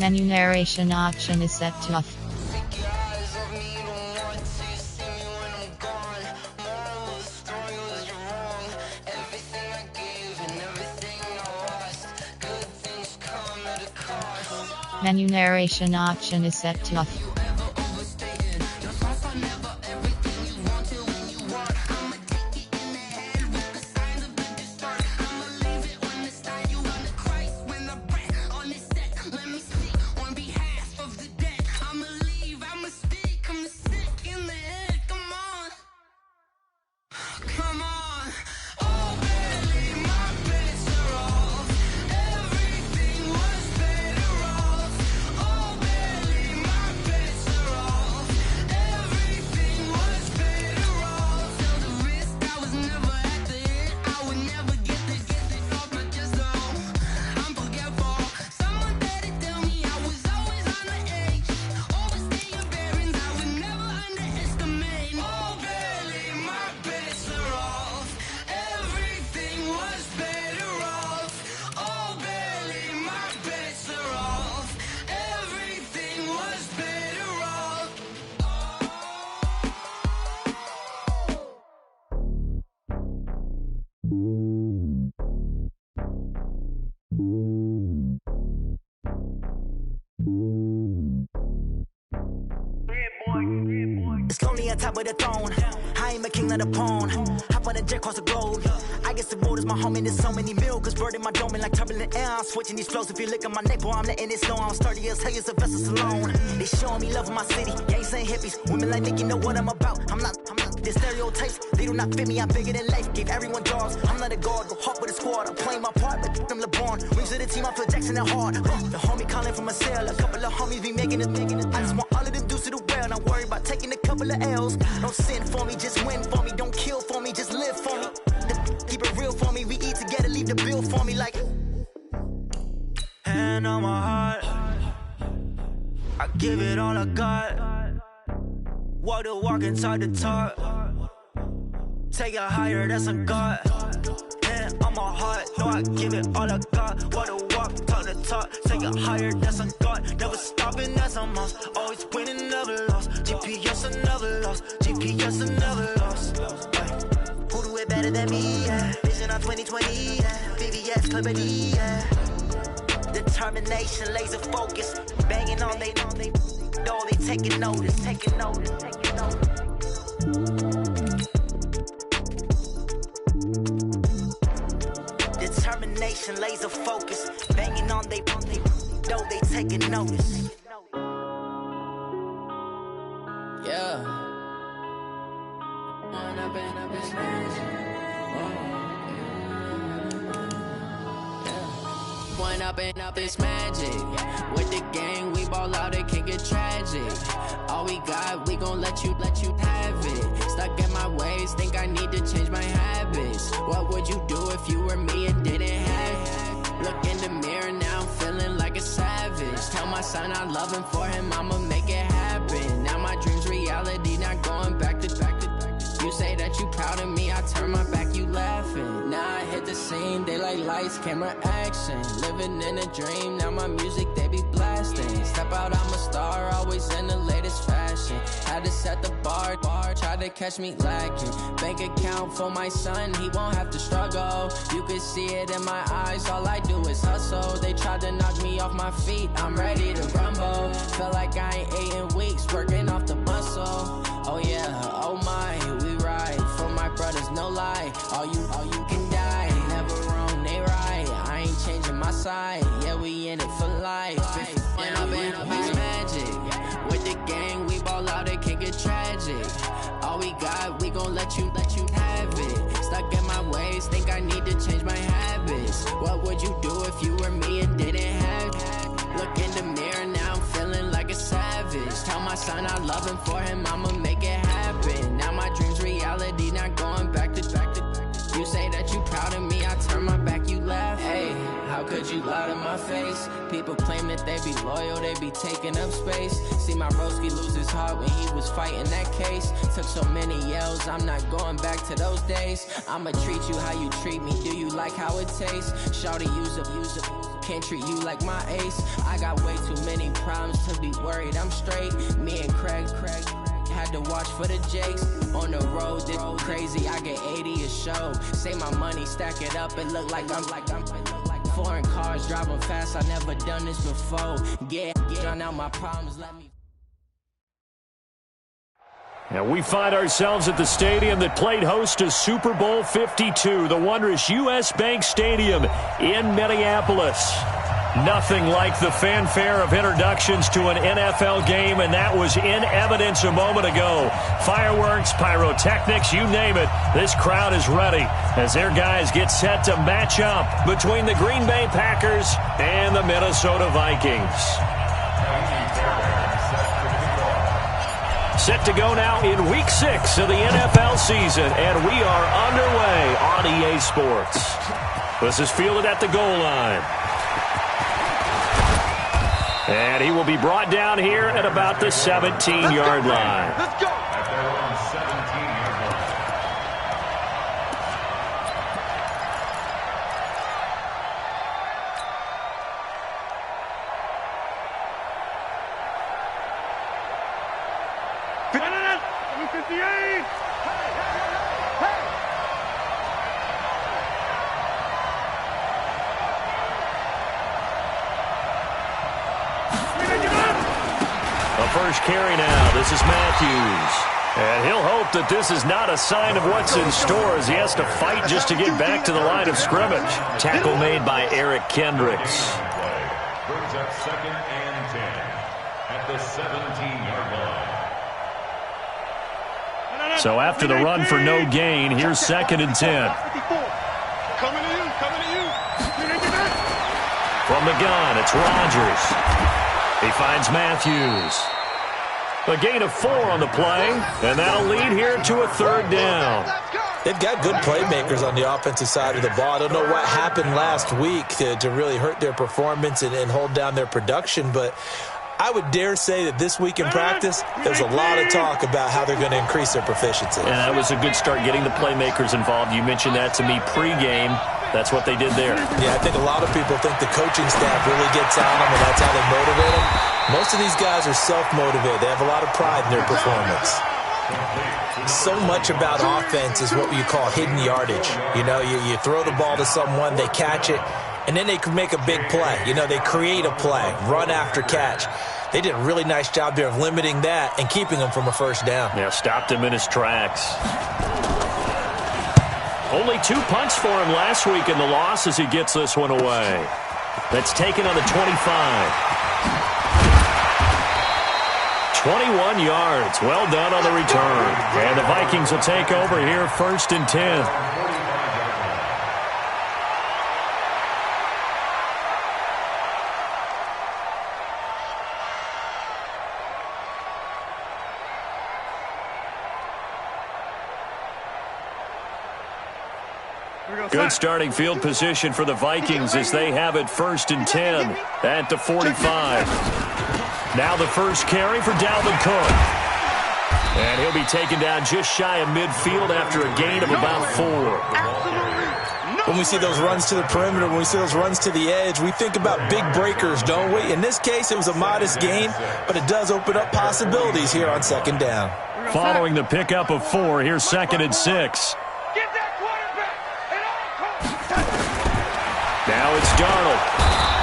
Menu narration option is set to off. Menu narration option is set to off. It's lonely on top of the throne. I ain't a king of the pawn. Hop on a jet across the globe. I guess the road is my home and there's so many mil. Cause bird in my dome and like turbulent air. I'm switching these flows. If you look at my neck, boy, I'm letting it slow. I'm sturdy as hell as a vessel alone. They showing me love in my city. Gangsta hippies. Women like Nick, you know what I'm about. I'm not the stereotypes. They do not fit me. I'm bigger than life. Gave everyone jobs. I'm not a guard. Go hard with a squad. I'm playing my part, but I'm LeBron. Rings of the team, I feel Jackson and hard. The homie calling from a cell. A couple of homies be making it. I just want all of them dudes to the well. Not worry about taking a couple of L's. Don't sin for me, just win for me. Don't kill for me, just live for me. Keep it real for me. We eat together, leave the bill for me like. Hand on my heart, I give it all I got. Walk the walk and talk the talk. Take it higher, that's a God. Hand on my heart, no, I give it all I got. Walk the walk, talk the talk. Take it higher, that's a God. Never stopping, that's a must. Always winning, never lost. GPS, I never lost. GPS, I never lost. Who do it better than me? Yeah. Vision on 2020. Yeah. VVS, Clarity. Yeah. Determination, laser focus. Banging on they know they taking notice. Taking notice. Taking notice. Determination, laser focus. Banging on they know they taking notice. Yeah. Point up and up this magic. With the gang, we ball out, it can get tragic. All we got, we gon' let you have it. Stuck in my ways, think I need to change my habits. What would you do if you were me and didn't have it? Look in the mirror, now I'm feeling like a savage. Tell my son I love him, for him I'ma make it happen. Now my dream's reality, not going back to. You say that you proud of me, I turn my back, you laughing. Now I hit the scene, daylight lights, camera action. Living in a dream, now my music, they be blasting. Step out, I'm a star, always in the latest fashion. Had to set the bar, try to catch me lacking. Bank account for my son, he won't have to struggle. You can see it in my eyes, all I do is hustle. They tried to knock me off my feet, I'm ready to rumble. Feel like I ain't ate in weeks, working off the muscle. Oh yeah, oh my, we ride for my brothers, no lie. All you can die, never wrong, they right. I ain't changing my side, yeah, we in it for life. When I've been up, it's magic. With the gang, we ball out, it can get tragic. All we got, we gon' let you have it. Stuck in my ways, think I need to change my habits. What would you do if you were me and didn't have it? Look in the mirror, now I'm feeling like a savage. Tell my son I love him, for him I'ma make it happen. Now my dream's reality, not going back to. You say that you proud of me, I turn my back, you laugh. Hey, how could you lie to my face? People claim that they be loyal, they be taking up space. See my broski lose his heart when he was fighting that case. Took so many yells, I'm not going back to those days. I'ma treat you how you treat me, do you like how it tastes? Shawty, use up, can't treat you like my ace. I got way too many problems to be worried, I'm straight. Me and Craig had to watch for the Jakes. On the road, this crazy, I get 80 a show. Say my money, stack it up, it look like I'm foreign cars, driving fast, I never done this before. Get out my problems, let me. And we find ourselves at the stadium that played host to Super Bowl 52, the wondrous U.S. Bank Stadium in Minneapolis. Nothing like the fanfare of introductions to an NFL game, and that was in evidence a moment ago. Fireworks, pyrotechnics, you name it. This crowd is ready as their guys get set to match up between the Green Bay Packers and the Minnesota Vikings. Set to go now in Week 6 of the NFL season, and we are underway on EA Sports. This is fielded at the goal line. And he will be brought down here at about the 17-yard line. Let's go. At their own 17-yard line. First carry now. This is Matthews. And he'll hope that this is not a sign of what's in store as he has to fight just to get back to the line of scrimmage. Tackle made by Eric Kendricks. Brings up 2nd and 10 at the 17-yard line. So after the run for no gain, here's 2nd and 10. Coming to you. From the gun, it's Rodgers. He finds Matthews. A gain of 4 on the play, and that'll lead here to a 3rd down. They've got good playmakers on the offensive side of the ball. I don't know what happened last week to really hurt their performance and hold down their production, but I would dare say that this week in practice, there's a lot of talk about how they're going to increase their proficiency. And that was a good start getting the playmakers involved. You mentioned that to me pregame. That's what they did there. Yeah, I think a lot of people think the coaching staff really gets on them, and that's how they motivate them. Most of these guys are self-motivated. They have a lot of pride in their performance. So much about offense is what you call hidden yardage. You know, you throw the ball to someone, they catch it, and then they can make a big play. You know, they create a play, run after catch. They did a really nice job there of limiting that and keeping him from a first down. Yeah, stopped him in his tracks. Only 2 punts for him last week in the loss as he gets this one away. That's taken on the 25. 21 yards. Well done on the return. And the Vikings will take over here 1st and 10. Good starting field position for the Vikings as they have it 1st and 10 at the 45. Now the first carry for Dalvin Cook. And he'll be taken down just shy of midfield after a gain of about 4. When we see those runs to the perimeter, when we see those runs to the edge, we think about big breakers, don't we? In this case, it was a modest gain, but it does open up possibilities here on 2nd down. Following the pickup of 4, here's 2nd and 6. Now it's Darnold.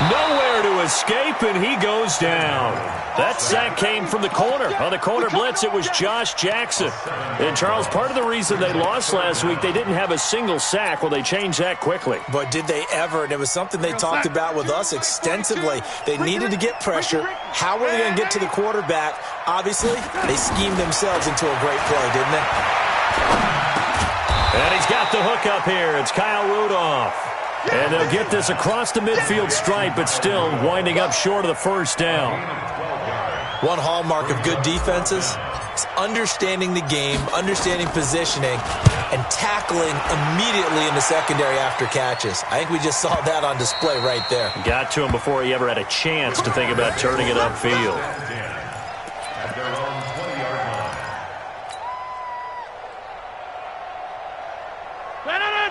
Nowhere to escape, and he goes down. That sack came from the corner. On the corner blitz, it was Josh Jackson. And, Charles, part of the reason they lost last week, they didn't have a single sack. Well, they changed that quickly. But did they ever? And it was something they talked about with us extensively. They needed to get pressure. How were they going to get to the quarterback? Obviously, they schemed themselves into a great play, didn't they? And he's got the hook up here. It's Kyle Rudolph. And they'll get this across the midfield stripe, but still winding up short of the first down. One hallmark of good defenses is understanding the game, understanding positioning, and tackling immediately in the secondary after catches. I think we just saw that on display right there. Got to him before he ever had a chance to think about turning it upfield.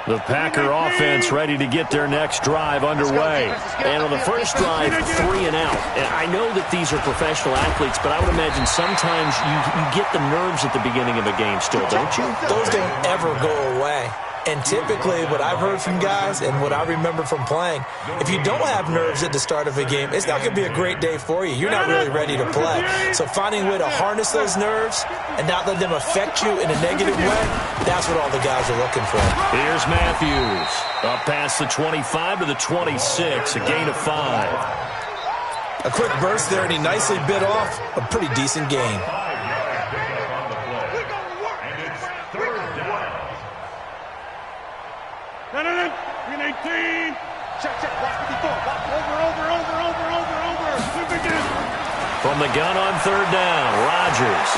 The Packer offense ready to get their next drive underway. And on the first drive, 3 and out. And I know that these are professional athletes, but I would imagine sometimes you get the nerves at the beginning of a game still, don't you? Those don't ever go away. And typically what I've heard from guys and what I remember from playing, if you don't have nerves at the start of a game, it's not going to be a great day for you. You're not really ready to play. So finding a way to harness those nerves and not let them affect you in a negative way, that's what all the guys are looking for. Here's Matthews. Up past the 25 to the 26, a gain of 5. A quick burst there, and he nicely bit off a pretty decent gain. From the gun on third down, Rodgers.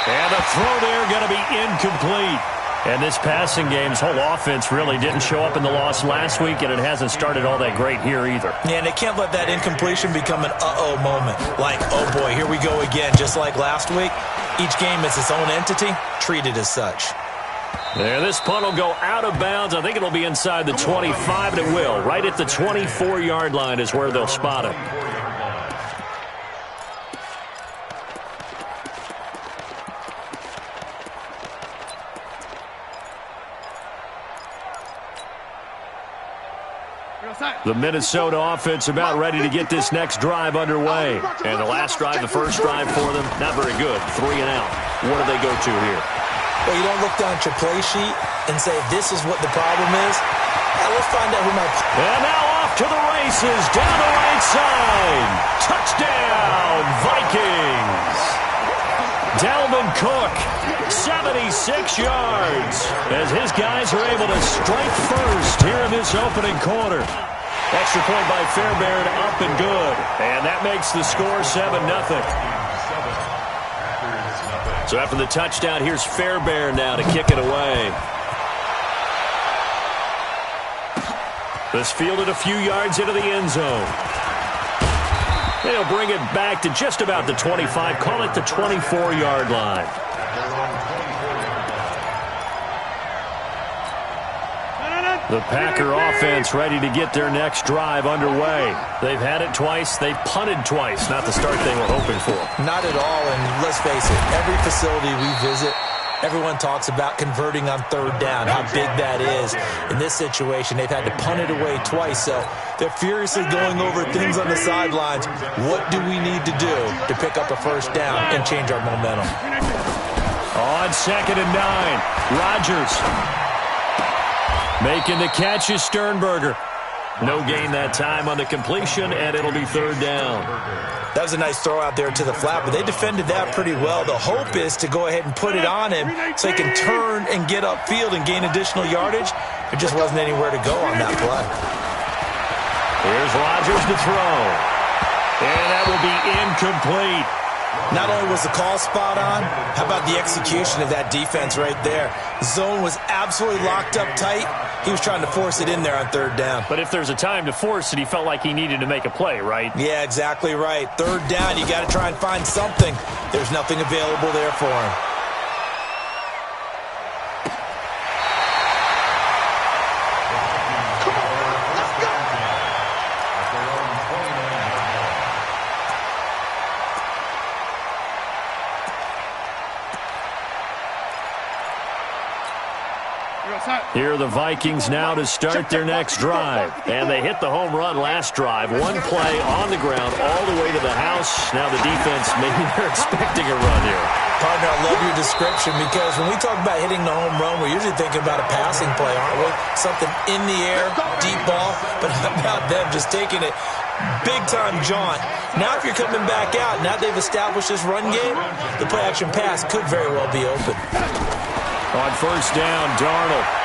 And the throw there going to be incomplete. And this passing game's whole offense really didn't show up in the loss last week, and it hasn't started all that great here either. Yeah, and they can't let that incompletion become an uh-oh moment. Like, oh boy, here we go again, just like last week. Each game is its own entity, treated as such. There, this punt will go out of bounds. I think it'll be inside the 25, and it will. Right at the 24-yard line is where they'll spot it. The Minnesota offense about ready to get this next drive underway. And the last drive, the first drive for them, not very good. 3 and out. What do they go to here? Well, you don't look down at your play sheet and say, this is what the problem is. Let's find out who might... And now off to the races, down the right side. Touchdown, Vikings. Dalvin Cook, 76 yards, as his guys are able to strike first here in this opening quarter. Extra point by Fairbairn, up and good. And that makes the score 7-0. So after the touchdown, here's Fairbairn now to kick it away. This fielded a few yards into the end zone. They'll bring it back to just about the 25, call it the 24-yard line. The Packer offense ready to get their next drive underway. They've had it twice. They've punted twice. Not the start they were hoping for. Not at all, and let's face it, every facility we visit, everyone talks about converting on third down, how big that is. In this situation, they've had to punt it away twice, so they're furiously going over things on the sidelines. What do we need to do to pick up a first down and change our momentum? On 2nd and 9, Rodgers. Making the catch is Sternberger. No gain that time on the completion, and it'll be third down. That was a nice throw out there to the flat, but they defended that pretty well. The hope is to go ahead and put it on him so he can turn and get upfield and gain additional yardage. There just wasn't anywhere to go on that play. Here's Rodgers to throw. And that will be incomplete. Not only was the call spot on, how about the execution of that defense right there? Zone was absolutely locked up tight. He was trying to force it in there on third down. But if there's a time to force it, he felt like he needed to make a play, right? Yeah, exactly right. Third down, you got to try and find something. There's nothing available there for him. Here are the Vikings now to start their next drive. And they hit the home run last drive. One play on the ground all the way to the house. Now the defense, maybe they're expecting a run here. Partner, I love your description because when we talk about hitting the home run, we're usually thinking about a passing play, aren't we? Something in the air, deep ball. But how about them just taking it big-time jaunt? Now if you're coming back out, now they've established this run game, the play-action pass could very well be open. On first down, Darnold.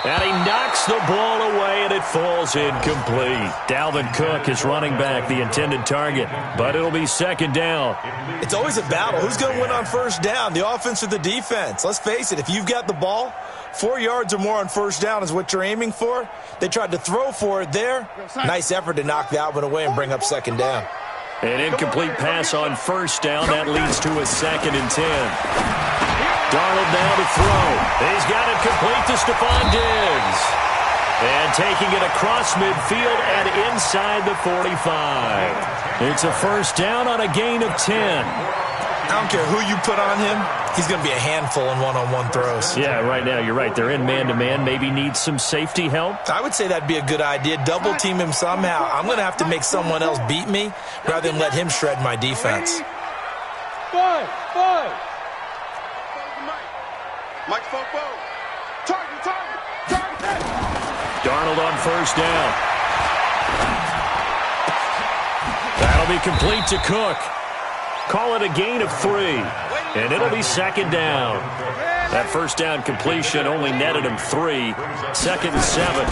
And he knocks the ball away, and it falls incomplete. Dalvin Cook is running back, the intended target, but it'll be second down. It's always a battle. Who's going to win on first down, the offense or the defense? Let's face it, if you've got the ball, 4 yards or more on first down is what you're aiming for. They tried to throw for it there. Nice effort to knock that one away and bring up second down. An incomplete pass on first down. That leads to a 2nd and 10. Darnold now to throw. He's got it complete to Stephon Diggs. And taking it across midfield and inside the 45. It's a first down on a gain of 10. I don't care who you put on him. He's going to be a handful in one-on-one throws. Yeah, right now, you're right. They're in man-to-man. Maybe needs some safety help. I would say that'd be a good idea. Double-team him somehow. I'm going to have to make someone else beat me rather than let him shred my defense. Five. Mike Fopo. Target. Darnold on first down. That'll be complete to Cook. Call it a gain of 3, and it'll be second down. That first down completion only netted him 3. 2nd and 7.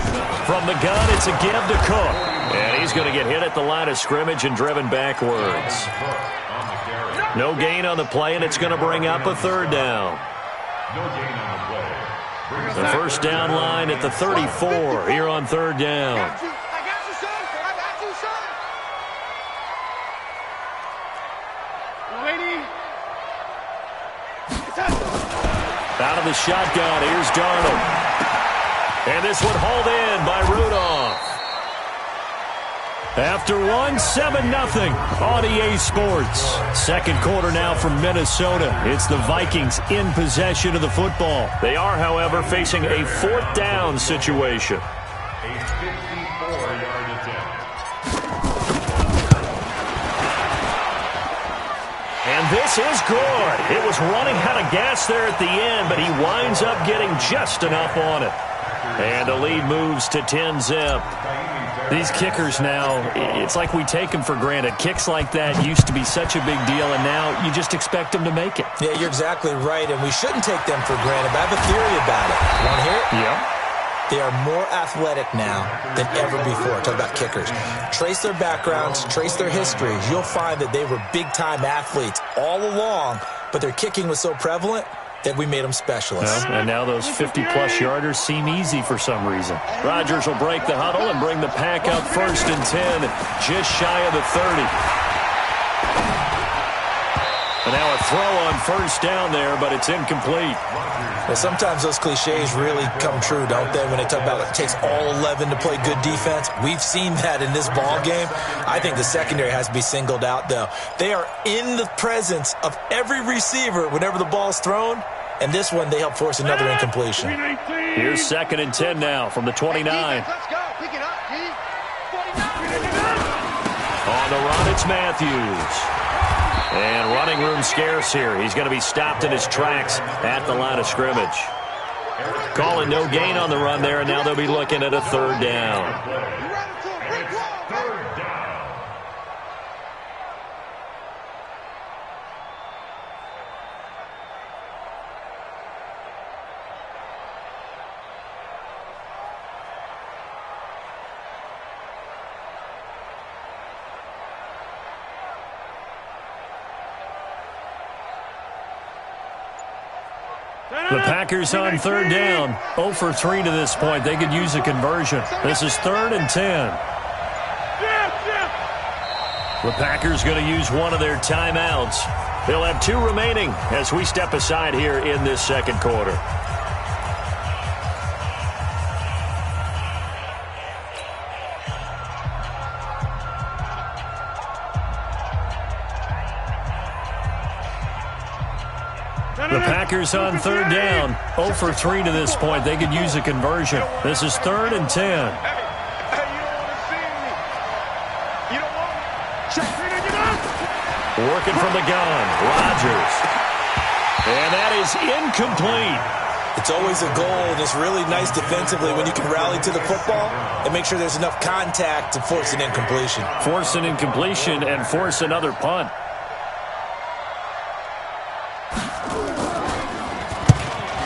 From the gun, it's a give to Cook. And he's going to get hit at the line of scrimmage and driven backwards. No gain on the play, and it's going to bring up a third down. The first down line at the 34 here on third down. I got you, son. Lady. Out of the shotgun, here's Darnold. And this one hauled in by Rudolph. After 7-0 on EA Sports. Second quarter now from Minnesota. It's the Vikings in possession of the football. They are, however, facing a 4th down situation. A 54-yard attempt. And this is good. It was running out of gas there at the end, but he winds up getting just enough on it. And the lead moves to 10-zip. These kickers now, it's like we take them for granted. Kicks like that used to be such a big deal, and now you just expect them to make it. Yeah, you're exactly right, and we shouldn't take them for granted. But I have a theory about it. Want to hear it? Yeah. They are more athletic now than ever before. Talk about kickers. Trace their backgrounds, trace their histories. You'll find that they were big-time athletes all along, but their kicking was so prevalent that we made them specialists. And now those 50-plus yarders seem easy for some reason. Rodgers will break the huddle and bring the pack up 1st and 10, just shy of the 30. And now a throw on first down there, but it's incomplete. Well, sometimes those cliches really come true, don't they? When they talk about it takes all 11 to play good defense. We've seen that in this ball game. I think the secondary has to be singled out, though. They are in the presence of every receiver whenever the ball's thrown. And this one, they help force another incompletion. Here's 2nd and 10 now from the 29. Let's go. Pick it up, D. 49. On the run, it's Matthews. And running room scarce here. He's going to be stopped in his tracks at the line of scrimmage. Calling no gain on the run there, and now they'll be looking at a 3rd down. The Packers on 3rd down. 0 for 3 to this point. They could use a conversion. This is 3rd and 10. The Packers going to use one of their timeouts. They'll have 2 remaining as we step aside here in this second quarter. The Packers on 3rd down. 0 for 3 to this point. They could use a conversion. This is 3rd and 10. Working from the gun. Rodgers. And that is incomplete. It's always a goal, and it's really nice defensively when you can rally to the football and make sure there's enough contact to force an incompletion. Force an incompletion and force another punt.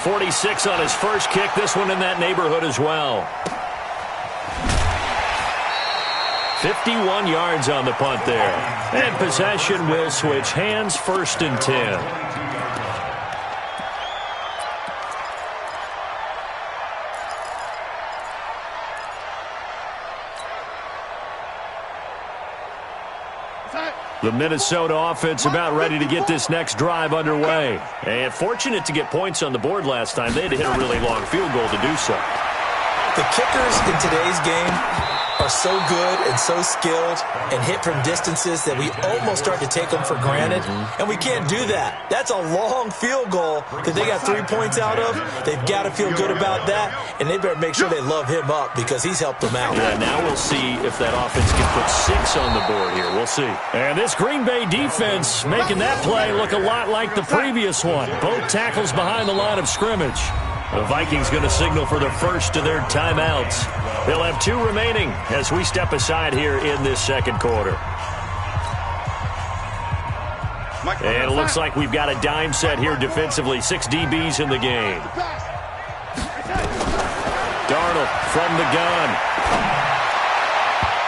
46 on his first kick. This one in that neighborhood as well. 51 yards on the punt there. And possession will switch hands, 1st and 10. The Minnesota offense about ready to get this next drive underway. And fortunate to get points on the board last time. They had to hit a really long field goal to do so. The kickers in today's game are so good and so skilled and hit from distances that we almost start to take them for granted. And we can't do that. That's a long field goal that they got 3 points out of. They've got to feel good about that, and they better make sure they love him up because he's helped them out. Yeah, now we'll see if that offense can put 6 on the board here. We'll see. And this Green Bay defense making that play look a lot like the previous one. Both tackles behind the line of scrimmage. The Vikings going to signal for the first of their timeouts. They'll have 2 remaining as we step aside here in this second quarter. And it looks like we've got a dime set here defensively. 6 DBs in the game. Darnold from the gun.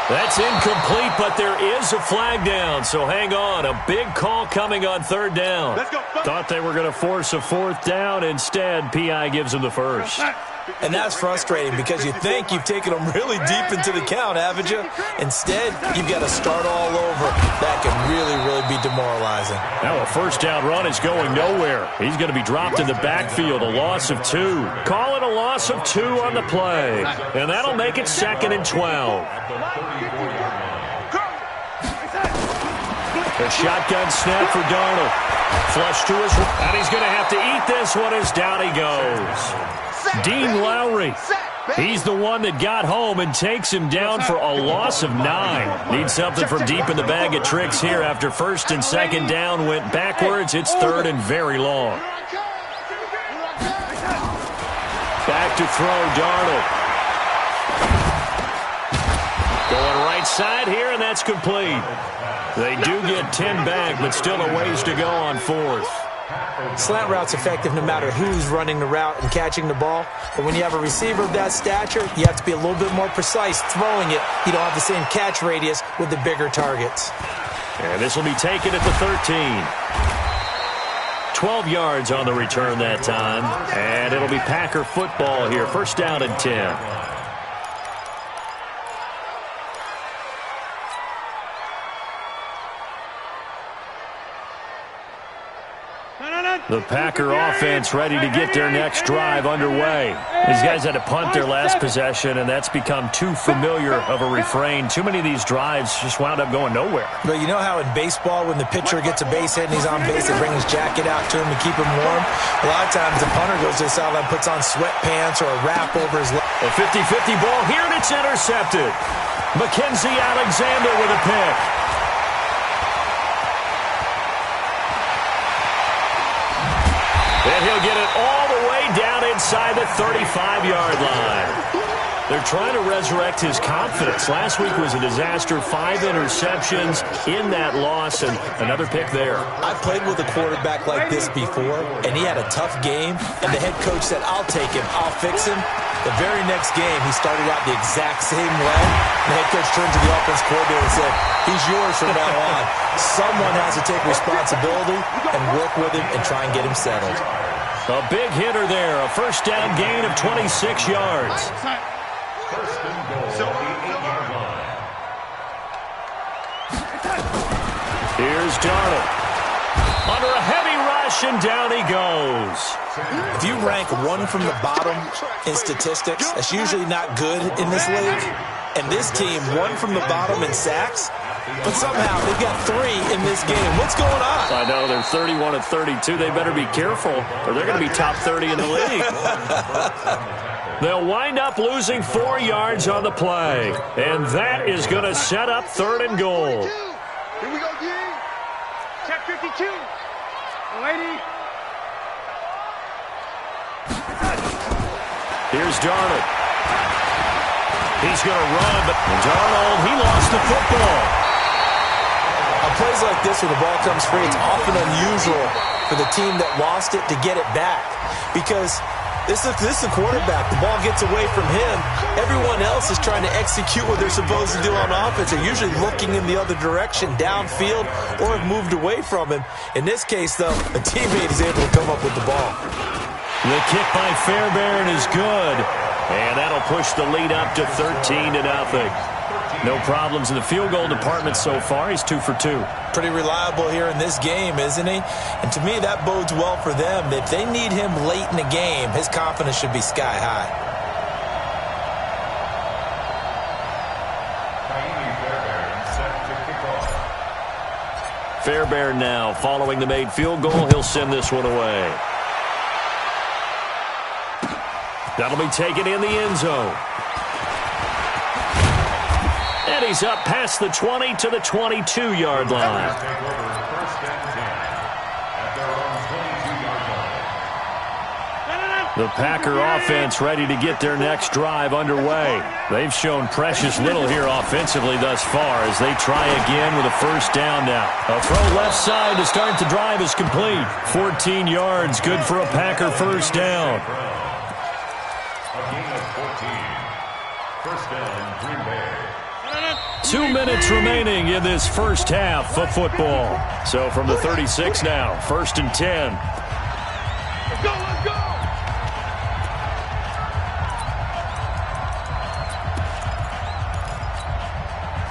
That's incomplete, but there is a flag down, so hang on. A big call coming on 3rd down. Thought they were going to force a 4th down. Instead, P.I. gives them the first. And that's frustrating because you think you've taken them really deep into the count, haven't you? Instead, you've got to start all over. That can really, really be demoralizing. Now a 1st down run is going nowhere. He's going to be dropped in the backfield, a loss of 2. Call it a loss of 2 on the play. And that'll make it 2nd and 12. A shotgun snap for Darnold. Flush to his right, and he's going to have to eat this one as down he goes. Dean Lowry, he's the one that got home and takes him down for a loss of 9. Needs something from deep in the bag of tricks here after 1st and 2nd down went backwards. It's 3rd and very long. Back to throw, Darnold. Going right side here, and that's complete. They do get 10 back, but still a ways to go on 4th. Slant route's effective no matter who's running the route and catching the ball. But when you have a receiver of that stature, you have to be a little bit more precise throwing it. You don't have the same catch radius with the bigger targets. And this will be taken at the 13. 12 yards on the return that time. And it'll be Packer football here. 1st down and 10. The Packer offense ready to get their next drive underway. These guys had to punt their last possession, and that's become too familiar of a refrain. Too many of these drives just wound up going nowhere. But you know how in baseball, when the pitcher gets a base hit and he's on base, they bring his jacket out to him to keep him warm? A lot of times the punter goes to the sideline, puts on sweatpants or a wrap over his leg. A 50-50 ball here, and it's intercepted. Mackenzie Alexander with a pick. And he'll get it all the way down inside the 35-yard line. They're trying to resurrect his confidence. Last week was a disaster. 5 interceptions in that loss, and another pick there. I played with a quarterback like this before, and he had a tough game, and the head coach said, I'll take him, I'll fix him. The very next game, he started out the exact same way. The head coach turned to the offense coordinator and said, he's yours from now on. Someone has to take responsibility and work with him and try and get him settled. A big hitter there. A 1st down gain of 26 yards. 1st and goal, so the 8-yard line. Here's Darnold. Under a heavy rush, and down he goes. If you rank 1 from the bottom in statistics, that's usually not good in this league. And this team, 1 from the bottom in sacks, but somehow they've got 3 in this game. What's going on? I know, they're 31 of 32. They better be careful, or they're going to be top 30 in the league. They'll wind up losing 4 yards on the play. And that is going to set up 3rd and goal. Here we go, D. Check 52. Lady. Here's Darnold. He's going to run, but Darnold, he lost the football. I'll plays like this where the ball comes free, it's often unusual for the team that lost it to get it back because this is the quarterback. The ball gets away from him. Everyone else is trying to execute what they're supposed to do on offense. They're usually looking in the other direction, downfield, or have moved away from him. In this case, though, a teammate is able to come up with the ball. The kick by Fairbairn is good, and that'll push the lead up to 13-0. No problems in the field goal department so far. He's 2 for 2. Pretty reliable here in this game, isn't he? And to me, that bodes well for them. If they need him late in the game, his confidence should be sky high. Fairbairn now following the made field goal. He'll send this one away. That'll be taken in the end zone. And he's up past the 20 to the 22-yard line. The Packer offense ready to get their next drive underway. They've shown precious little here offensively thus far as they try again with a first down now. A throw left side to start the drive is complete. 14 yards, good for a Packer first down. A gain of 14. First down, Green Bay. 2 minutes remaining in this first half of football. So from the 36 now, 1st and 10. Let's go, let's go!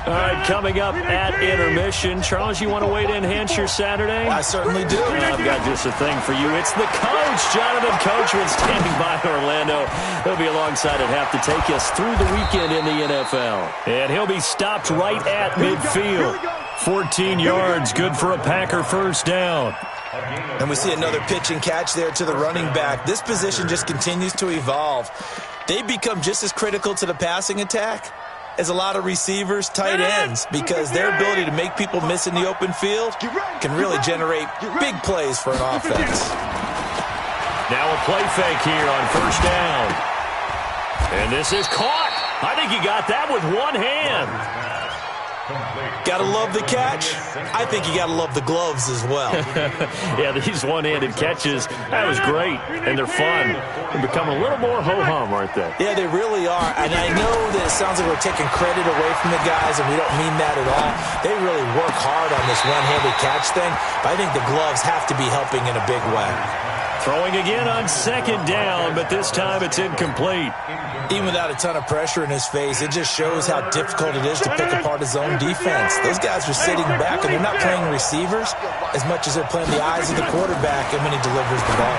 All right, coming up at intermission. Charles, you want to wait to enhance your Saturday? I certainly do. I've got just a thing for you. It's the coach, Jonathan Coachman, standing by Orlando. He'll be alongside at half to take us through the weekend in the NFL. And he'll be stopped right at midfield. 14 yards, good for a Packer first down. And we see another pitch and catch there to the running back. This position just continues to evolve. They become just as critical to the passing attack as a lot of receivers, tight ends, because their ability to make people miss in the open field can really generate big plays for an offense. Now a play fake here on first down. And this is caught. I think he got that with one hand. Gotta love the catch. I think you gotta love the gloves as well. Yeah, these one-handed catches, that was great, and they're fun. They're becoming a little more ho-hum, aren't they? Yeah, they really are, and I know that it sounds like we're taking credit away from the guys, and we don't mean that at all. They really work hard on this one-handed catch thing, but I think the gloves have to be helping in a big way. Throwing again on second down, but this time it's incomplete. Even without a ton of pressure in his face, it just shows how difficult it is to pick apart his own defense. Those guys are sitting back, and they're not playing receivers as much as they're playing the eyes of the quarterback and when he delivers the ball.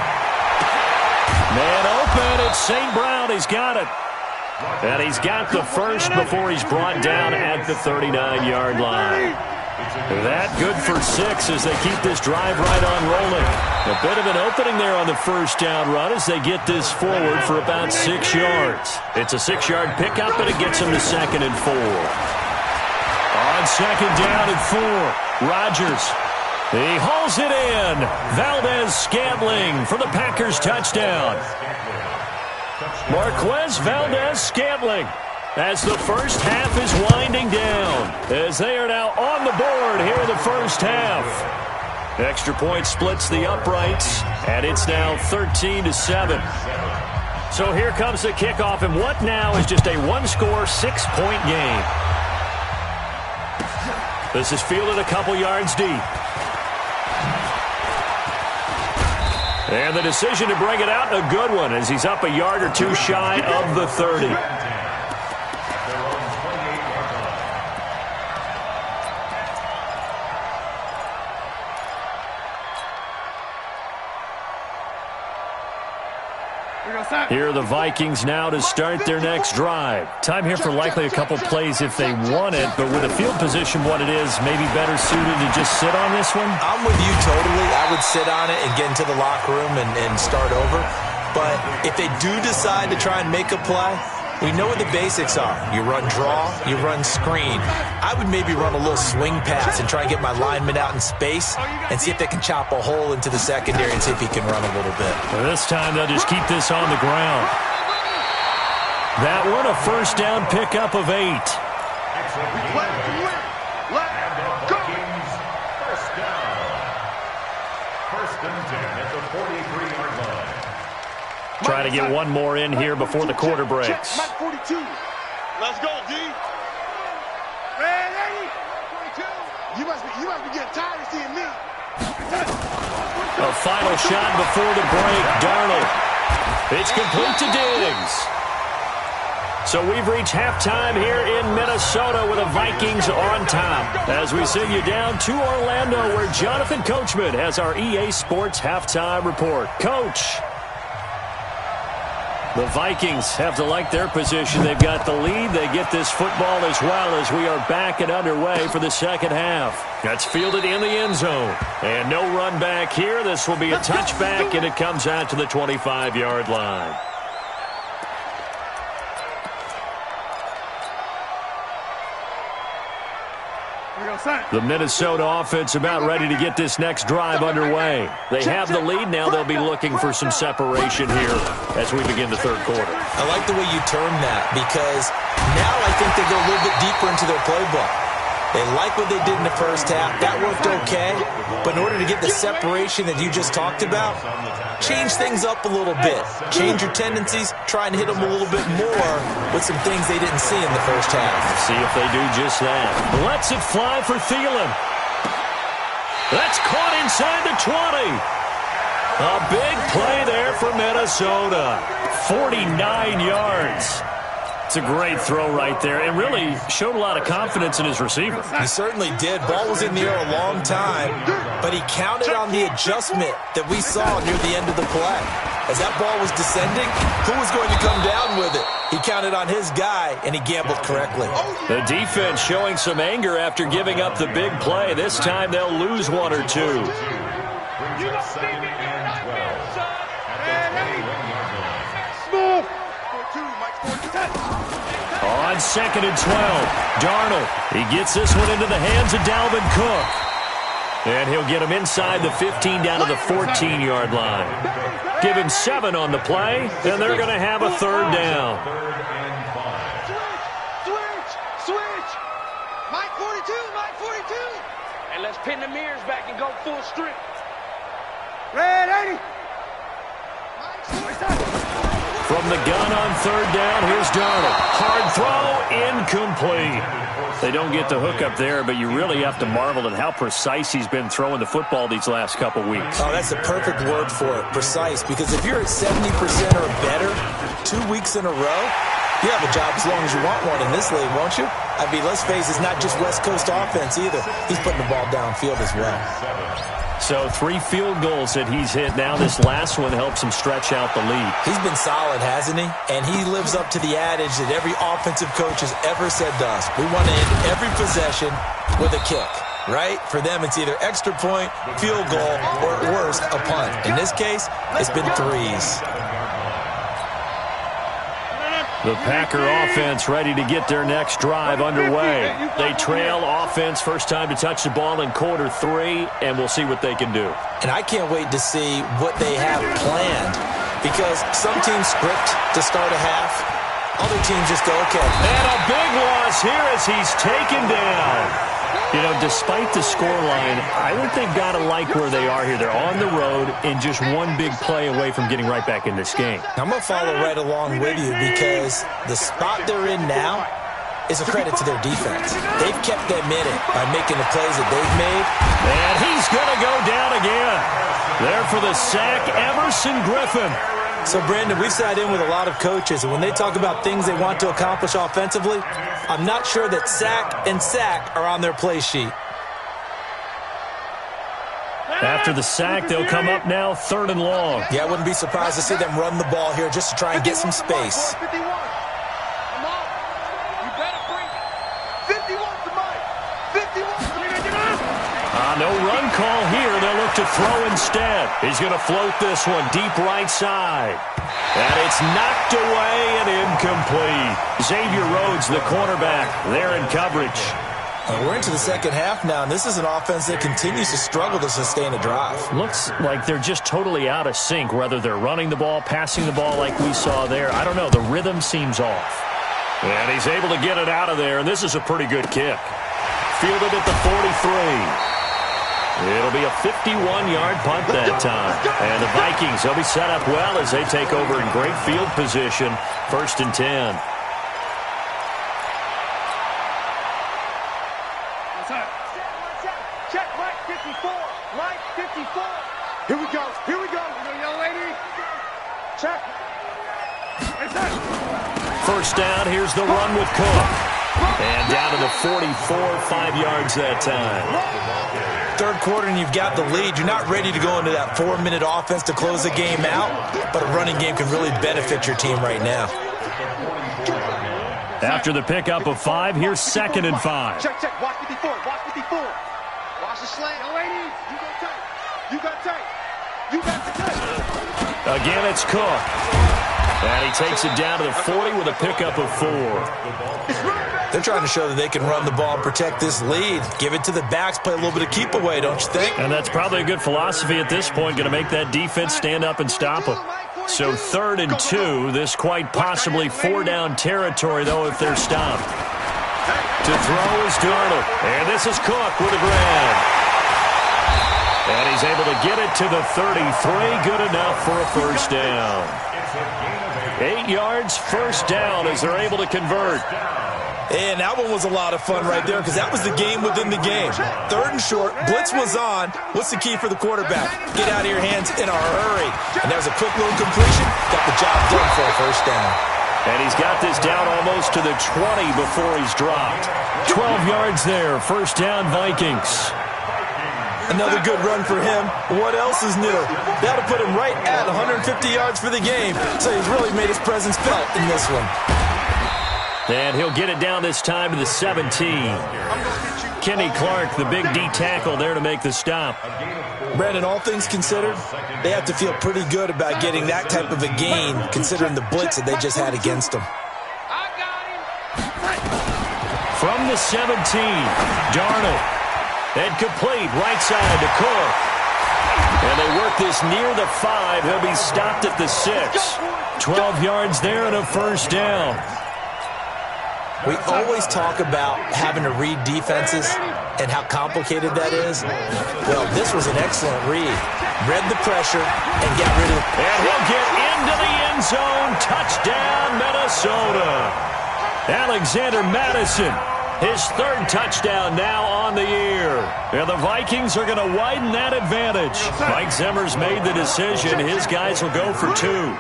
Man open, it's St. Brown. He's got it. And he's got the first before he's brought down at the 39-yard line. That good for 6 as they keep this drive right on rolling. A bit of an opening there on the first down run as they get this forward for about 6 yards. It's a 6-yard pickup, and it gets them to 2nd and 4. On 2nd down and 4, Rodgers. He hauls it in. Valdez-Scantling for the Packers touchdown. Marquez Valdez-Scantling. As the first half is winding down, as they are now on the board here in the first half. Extra point splits the uprights, and it's now 13-7. So here comes the kickoff, and what now is just a one-score, 6-point game. This is fielded a couple yards deep. And the decision to bring it out, a good one, as he's up a yard or two shy of the 30. Here are the Vikings now to start their next drive. Time here for likely a couple plays if they want it, but with a field position what it is, maybe better suited to just sit on this one? I'm with you totally. I would sit on it and get into the locker room and start over. But if they do decide to try and make a play, we know what the basics are. You run draw, you run screen. I would maybe run a little swing pass and try and get my lineman out in space and see if they can chop a hole into the secondary and see if he can run a little bit. Well, this time they'll just keep this on the ground. That one, a first down pickup of 8. Trying to get one more in here before the quarter breaks. Mike 42. Let's go, D. Ready? 42. You must be getting tired of seeing me. A final shot before the break. Darnold. It's complete to Diggs. So we've reached halftime here in Minnesota with the Vikings on top. As we send you down to Orlando, where Jonathan Coachman has our EA Sports halftime report. Coach. The Vikings have to like their position. They've got the lead. They get this football as well as we are back and underway for the second half. That's fielded in the end zone. And no run back here. This will be a touchback, and it comes out to the 25-yard line. The Minnesota offense about ready to get this next drive underway. They have the lead. Now they'll be looking for some separation here as we begin the third quarter. I like the way you term that, because now I think they go a little bit deeper into their playbook. They like what they did in the first half. That worked okay. But in order to get the separation that you just talked about, change things up a little bit. Change your tendencies. Try and hit them a little bit more with some things they didn't see in the first half. See if they do just that. Lets it fly for Thielen. That's caught inside the 20. A big play there for Minnesota. 49 yards. It's a great throw right there, and really showed a lot of confidence in his receiver. He certainly did. Ball was in the air a long time, but he counted on the adjustment that we saw near the end of the play. As that ball was descending, who was going to come down with it? He counted on his guy, and he gambled correctly. The defense showing some anger after giving up the big play. This time they'll lose one or two. On 2nd and 12, Darnold. He gets this one into the hands of Dalvin Cook. And he'll get him inside the 15 down to the 14-yard line. Give him 7 on the play, and they're going to have a third down. Switch. Mike 42. And let's pin the mirrors back and go full strength. Red 80. From the gun on third down, here's Darnold. Hard throw, incomplete. They don't get the hook up there, but you really have to marvel at how precise he's been throwing the football these last couple weeks. Oh, that's the perfect word for it, precise, because if you're at 70% or better 2 weeks in a row, you have a job as long as you want one in this league, won't you? I mean, let's face it, it's not just West Coast offense either. He's putting the ball downfield as well. So 3 field goals that he's hit now. This last one helps him stretch out the lead. He's been solid, hasn't he? And he lives up to the adage that every offensive coach has ever said to us. We want to end every possession with a kick, right? For them, it's either extra point, field goal, or at worst, a punt. In this case, it's been 3s. The Packer offense ready to get their next drive underway. They trail offense, first time to touch the ball in quarter 3, and we'll see what they can do. And I can't wait to see what they have planned, because some teams script to start a half. Other teams just go, okay. And a big loss here as he's taken down. You know, despite the scoreline, I think they've got to like where they are here. They're on the road and just one big play away from getting right back in this game. I'm going to follow right along with you, because the spot they're in now is a credit to their defense. They've kept them in it by making the plays that they've made. And he's going to go down again. There for the sack, Everson Griffin. So, Brandon, we've sat in with a lot of coaches, and when they talk about things they want to accomplish offensively, I'm not sure that sack and sack are on their play sheet. After the sack, they'll come up now 3rd and long. Yeah, I wouldn't be surprised to see them run the ball here just to try and get some space. No run call here. They'll look to throw instead. He's going to float this one deep right side. And it's knocked away and incomplete. Xavier Rhodes, the cornerback, there in coverage. We're into the second half now, and this is an offense that continues to struggle to sustain a drive. Looks like they're just totally out of sync, whether they're running the ball, passing the ball like we saw there. I don't know. The rhythm seems off. And he's able to get it out of there, and this is a pretty good kick. Fielded at the 43. It'll be a 51-yard punt that time. And the Vikings will be set up well as they take over in great field position. 1st and 10. Check, Mike 54. Mike 54. Here we go. Here we go. Young lady. Check. First down, here's the run with Cook. And down to the 44, 5 yards that time. Third quarter and you've got the lead. You're not ready to go into that 4-minute offense to close the game out, but a running game can really benefit your team right now. After the pickup of 5, here's 2nd and 5. Check, check. Watch 54. Watch 54. Watch the slant. Young lady, you go tight. You got tight. You got tight. Again, it's Cook. And he takes it down to the 40 with a pickup of 4. They're trying to show that they can run the ball and protect this lead. Give it to the backs, play a little bit of keep away, don't you think? And that's probably a good philosophy at this point, going to make that defense stand up and stop them. So 3rd and 2, this quite possibly 4-down territory, though, if they're stopped. To throw is Darnold. And this is Cook with a grab. And he's able to get it to the 33, good enough for a first down. 8 yards, first down as they're able to convert. And that one was a lot of fun right there because that was the game within the game. 3rd and short, blitz was on. What's the key for the quarterback? Get out of your hands in a hurry. And there's a quick little completion. Got the job done for a first down. And he's got this down almost to the 20 before he's dropped. 12 yards there, first down Vikings. Another good run for him. What else is new? That'll put him right at 150 yards for the game. So he's really made his presence felt in this one. And he'll get it down this time to the 17. Kenny Clark, the big D tackle there to make the stop. Brandon, all things considered, they have to feel pretty good about getting that type of a gain considering the blitz that they just had against them. From the 17, Darnold. And complete, right side to Cook. And they work this near the 5. He'll be stopped at the 6. 12 yards there and a first down. We always talk about having to read defenses and how complicated that is. Well, this was an excellent read. Read the pressure and got rid of it. And he'll get into the end zone. Touchdown, Minnesota. Alexander Madison. His 3rd touchdown now on the year. And the Vikings are going to widen that advantage. Mike Zimmer's made the decision. His guys will go for 2.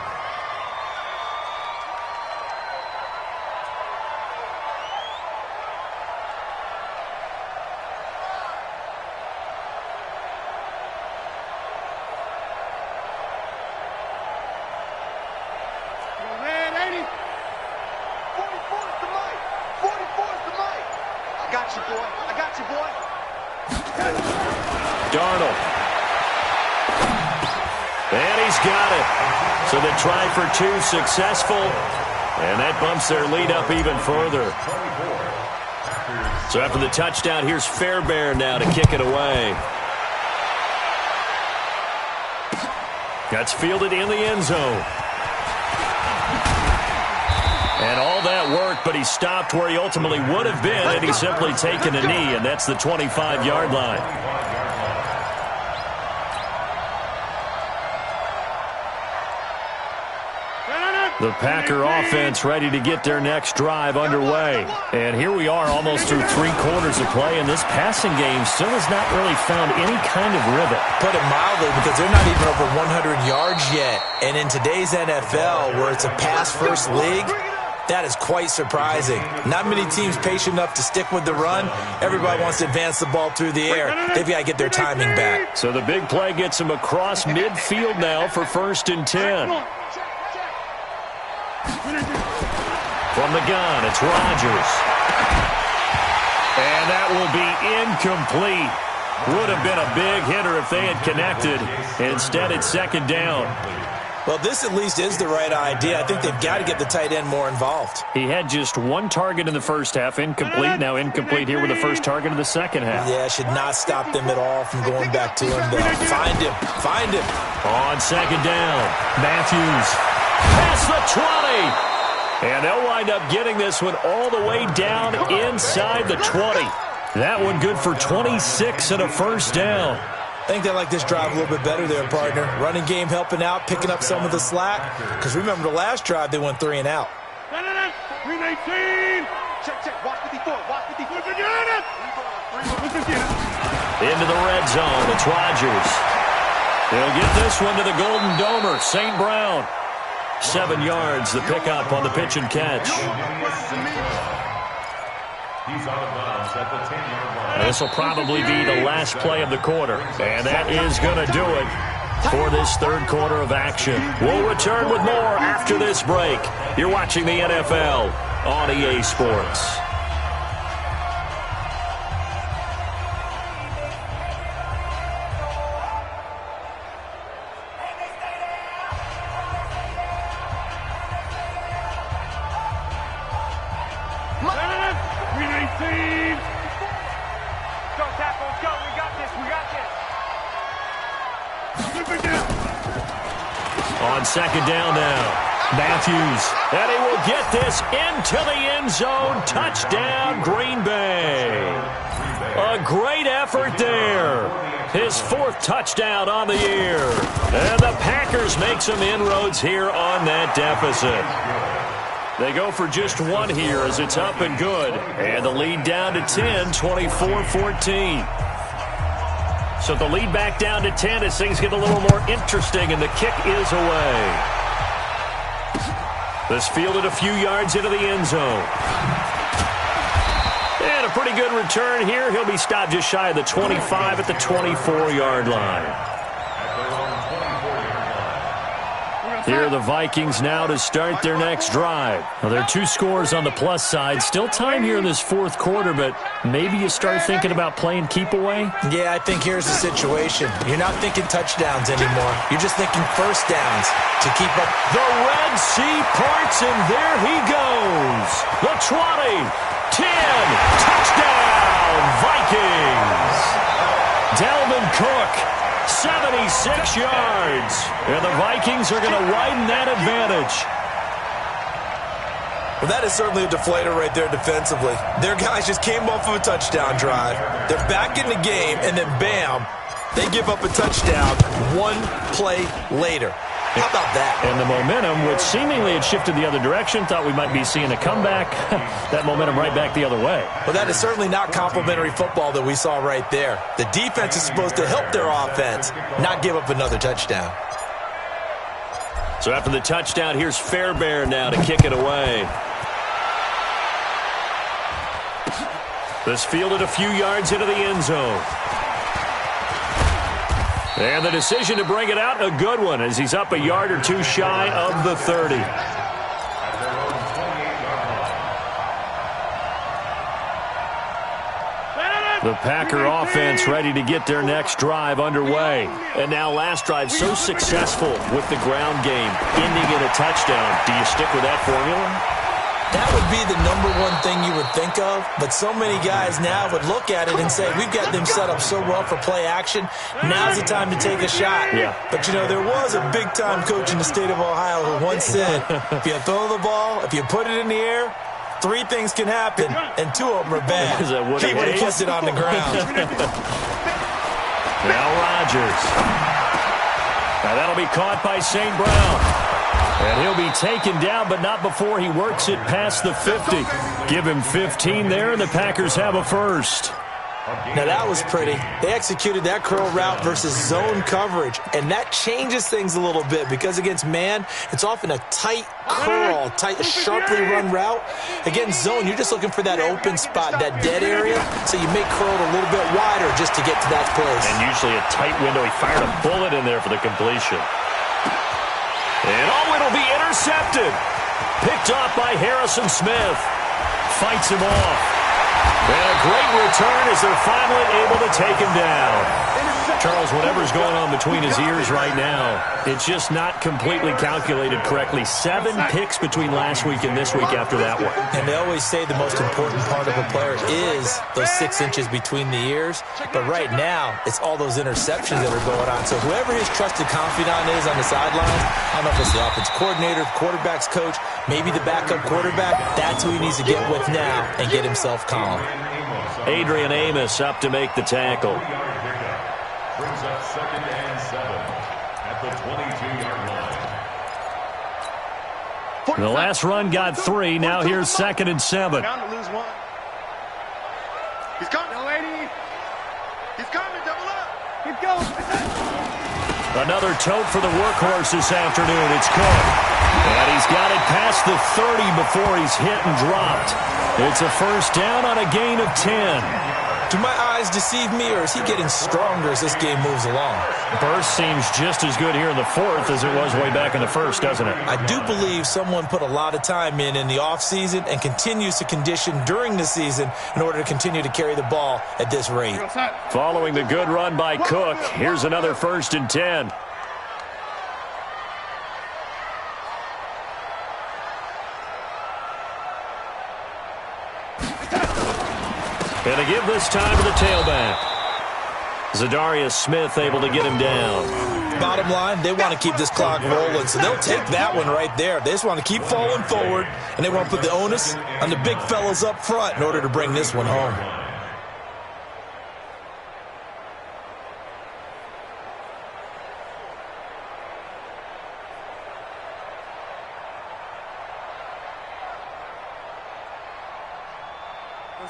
Darnold. And he's got it. So the try for 2 successful. And that bumps their lead up even further. So after the touchdown, here's Fairbairn now to kick it away. That's fielded in the end zone. And all that work, but he stopped where he ultimately would have been had he simply taken a knee, and that's the 25-yard line. The Packer offense ready to get their next drive underway. And here we are almost through 3 quarters of play, and this passing game still has not really found any kind of rhythm. Put it mildly, because they're not even over 100 yards yet. And in today's NFL, where it's a pass-first league, that is quite surprising. Not many teams patient enough to stick with the run. Everybody wants to advance the ball through the air. They've got to get their timing back. So the big play gets them across midfield now for 1st and 10. From the gun, it's Rodgers. And that will be incomplete. Would have been a big hitter if they had connected. Instead, it's 2nd down. Well, this at least is the right idea. I think they've got to get the tight end more involved. He had just 1 target in the first half, incomplete. Now incomplete here with the first target of the second half. Yeah, should not stop them at all from going back to him, though. Find him. Find him. On 2nd down, Matthews. Past the 20. And they'll wind up getting this one all the way down inside the 20. That one good for 26 and a first down. I think they like this drive a little bit better there, partner. Running game helping out, picking up some of the slack. Because remember the last drive, they went 3 and out. 319. Check. Watch 54. Watch 54. Into the red zone. It's Rodgers. He'll get this one to the Golden Domer, St. Brown. 7 yards, the pickup on the pitch and catch. He's out of bounds at the 10-yard line. This will probably be the last play of the quarter. And that is going to do it for this third quarter of action. We'll return with more after this break. You're watching the NFL on EA Sports. On second down now, Matthews, and he will get this into the end zone. Touchdown, Green Bay. A great effort there. His 4th touchdown on the year. And the Packers make some inroads here on that deficit. They go for just 1 here as it's up and good. And the lead down to 10, 24-14. So the lead back down to 10 as things get a little more interesting, and the kick is away. This fielded a few yards into the end zone. And a pretty good return here. He'll be stopped just shy of the 25 at the 24-yard line. Here are the Vikings now to start their next drive. Now, there are 2 scores on the plus side. Still time here in this 4th quarter, but maybe you start thinking about playing keep away? Yeah, I think here's the situation. You're not thinking touchdowns anymore. You're just thinking first downs to keep up. The Red Sea parts, and there he goes. The 20, 10, touchdown, Vikings. Dalvin Cook. 76 yards. And the Vikings are going to widen that advantage. Well, that is certainly a deflator right there defensively. Their guys just came off of a touchdown drive. They're back in the game, and then bam, they give up a touchdown 1 play later. How about that? And the momentum, which seemingly had shifted the other direction, thought we might be seeing a comeback. That momentum right back the other way. Well, that is certainly not complimentary football that we saw right there. The defense is supposed to help their offense, not give up another touchdown. So after the touchdown, here's Fairbairn now to kick it away. This fielded a few yards into the end zone. And the decision to bring it out, a good one, as he's up a yard or 2 shy of the 30. The Packer offense ready to get their next drive underway. And now last drive so successful with the ground game, ending in a touchdown. Do you stick with that formula? That would be the #1 thing you would think of, but so many guys now would look at it and say, we've got them set up so well for play action, now's the time to take a shot. Yeah. But, you know, there was a big-time coach in the state of Ohio who once said, if you throw the ball, if you put it in the air, 3 things can happen, and 2 of them are bad. He would have kept it on the ground. Now Rodgers. Now that'll be caught by St. Brown. And he'll be taken down, but not before he works it past the 50. Give him 15 there, and the Packers have a first. Now, that was pretty. They executed that curl route versus zone coverage, and that changes things a little bit because against man, it's often a tight curl, sharply run route. Against zone, you're just looking for that open spot, that dead area, so you make curl a little bit wider just to get to that place. And usually a tight window. He fired a bullet in there for the completion. And it'll be intercepted. Picked off by Harrison Smith. Fights him off. And a great return as they're finally able to take him down. Charles, whatever's going on between his ears right now, it's just not completely calculated correctly. 7 picks between last week and this week after that one. And they always say the most important part of a player is those 6 inches between the ears. But right now, it's all those interceptions that are going on. So whoever his trusted confidant is on the sidelines, I don't know if it's the offensive coordinator, quarterback's coach, maybe the backup quarterback, that's who he needs to get with now and get himself calm. Adrian Amos up to make the tackle. Brings up 2nd and 7 at the 22-yard line. The last run got 3. Now here's 2nd and 7. Bound to lose 1. He's coming. He's coming. Double up. Keep going. Another tote for the workhorse this afternoon. It's Cook. And he's got it past the 30 before he's hit and dropped. It's a first down on a gain of 10. Do my eyes deceive me, or is he getting stronger as this game moves along? Burst seems just as good here in the 4th as it was way back in the 1st, doesn't it? I do believe someone put a lot of time in the offseason and continues to condition during the season in order to continue to carry the ball at this rate. Following the good run by Cook, here's another 1st and 10. And they give this time to the tailback. Zadarius Smith able to get him down. Bottom line, they want to keep this clock rolling, so they'll take that one right there. They just want to keep falling forward, and they want to put the onus on the big fellas up front in order to bring this one home.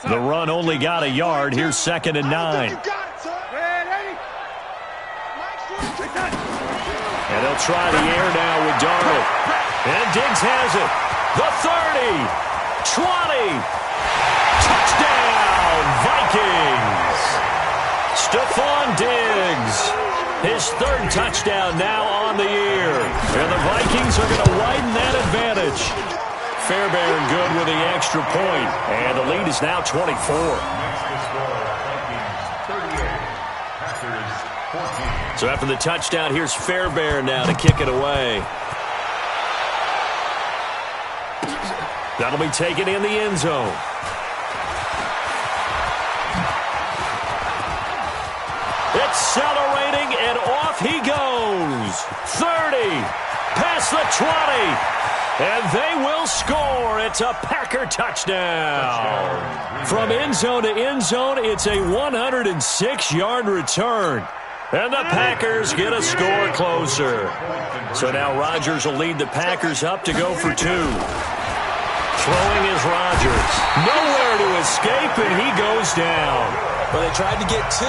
The run only got a yard. Here's 2nd and 9. And they'll try the air now with Darnold. And Diggs has it. The 30. 20. Touchdown, Vikings. Stephon Diggs. His 3rd touchdown now on the year. And the Vikings are going to widen that advantage. Fairbairn good with the extra point. And the lead is now 24. So after the touchdown, here's Fairbairn now to kick it away. That'll be taken in the end zone. Accelerating, and off he goes. 30, past the 20. And they will score. It's a Packer touchdown. From end zone to end zone, it's a 106-yard return. And the Packers get a score closer. So now Rodgers will lead the Packers up to go for 2. Throwing is Rodgers. Nowhere to escape, and he goes down. Well, they tried to get 2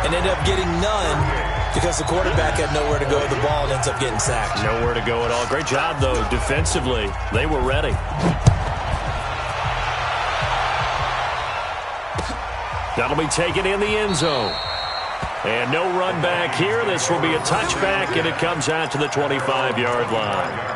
and ended up getting none, because the quarterback had nowhere to go with the ball and ends up getting sacked. Nowhere to go at all. Great job, though, defensively. They were ready. That'll be taken in the end zone. And no run back here. This will be a touchback, and it comes out to the 25-yard line.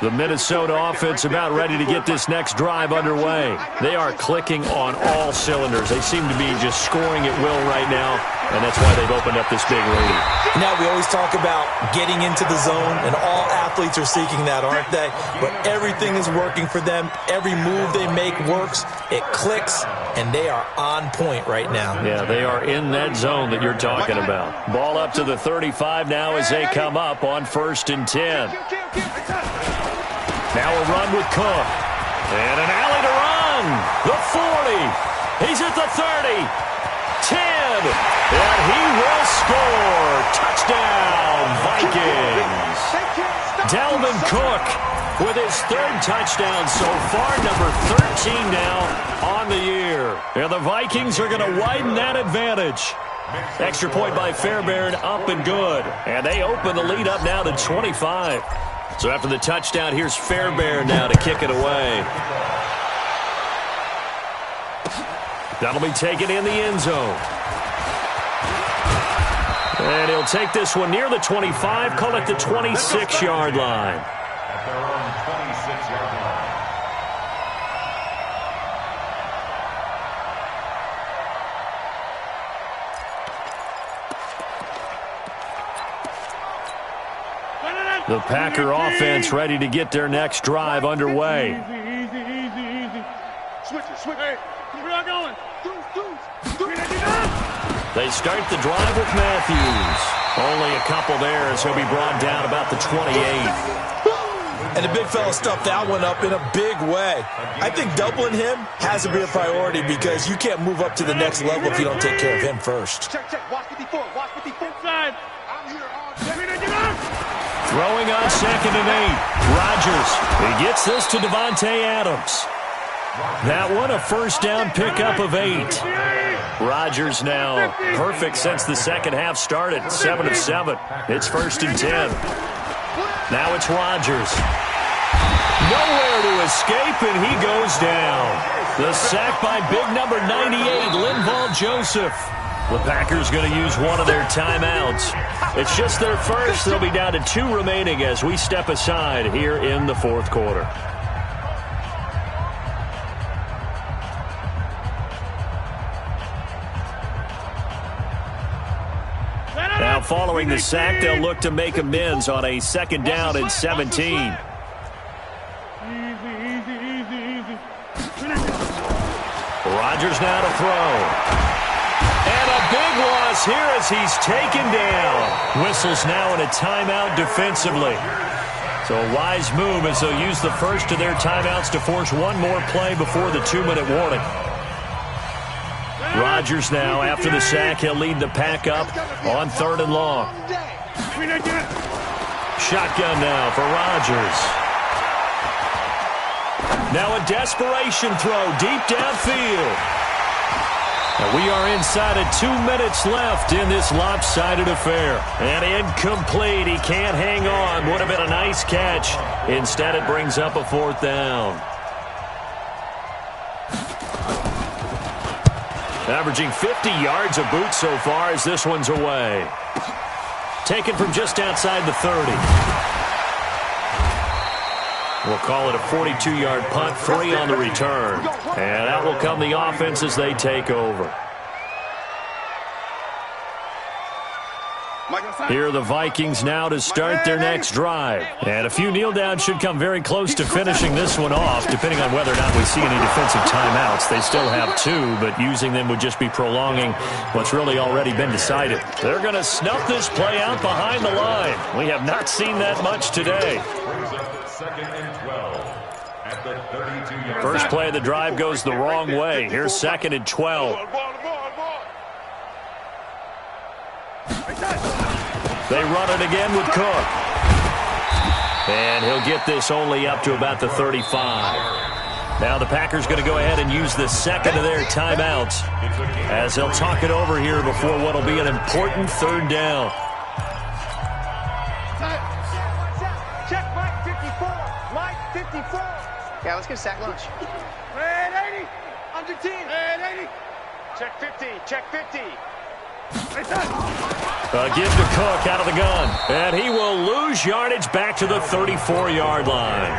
The Minnesota offense about ready to get this next drive underway. They are clicking on all cylinders. They seem to be just scoring at will right now, and that's why they've opened up this big lead. Now, we always talk about getting into the zone, and all athletes are seeking that, aren't they? But everything is working for them. Every move they make works. It clicks, and they are on point right now. Yeah, they are in that zone that you're talking about. Ball up to the 35 now as they come up on 1st and 10. Now a run with Cook. And an alley to run. The 40. He's at the 30. 10. And he will score. Touchdown, Vikings. Dalvin Cook with his 3rd touchdown so far, number 13 now on the year. And the Vikings are going to widen that advantage. Extra point by Fairbairn, up and good. And they open the lead up now to 25. So after the touchdown, here's Fairbairn now to kick it away. That'll be taken in the end zone. And he'll take this one near the 25, call it the 26-yard line. At their own 26-yard line. The Packer offense ready to get their next drive underway. Easy. Switch it. Hey, where y'all going? They start the drive with Matthews. Only a couple there as he'll be brought down about the 28. And the big fella stuffed that one up in a big way. I think doubling him has to be a priority because you can't move up to the next level if you don't take care of him first. Check. Watch 54. Watch 54. Inside. I'm here all day. Throwing on 2nd and 8. Rodgers. He gets this to Devontae Adams. That one a first down pickup of 8. Rodgers now perfect since the second half started. 7 of 7. It's 1st and 10. Now it's Rodgers. Nowhere to escape, and he goes down. The sack by big number 98, Linval Joseph. The Packers going to use one of their timeouts. It's just their first. They'll be down to 2 remaining as we step aside here in the 4th quarter. Now following the sack, they'll look to make amends on a 2nd down and 17. Rodgers now to throw. And a big loss here as he's taken down. Whistles now in a timeout defensively. So a wise move as they'll use the first of their timeouts to force one more play before the 2-minute warning. Rodgers now, after the sack, he'll lead the pack up on 3rd and long. Shotgun now for Rodgers. Now a desperation throw deep downfield. And we are inside of 2 minutes left in this lopsided affair. And incomplete. He can't hang on. Would have been a nice catch. Instead, it brings up a 4th down. Averaging 50 yards a boot so far as this one's away. Taken from just outside the 30. We'll call it a 42-yard punt, 3 on the return. And out will come the offense as they take over. Here are the Vikings now to start their next drive. And a few kneel downs should come very close to finishing this one off, depending on whether or not we see any defensive timeouts. They still have 2, but using them would just be prolonging what's really already been decided. They're going to snuff this play out behind the line. We have not seen that much today. First play of the drive goes the wrong way. Here's 2nd and 12. They run it again with Cook. And he'll get this only up to about the 35. Now the Packers going to go ahead and use the second of their timeouts as they'll talk it over here before what will be an important 3rd down. Check Mike 54. Mike 54. Yeah, let's get a sack lunch. Red 80. Under team. Red 80. Check 50. Check 50. Give to Cook out of the gun. And he will lose yardage back to the 34-yard line.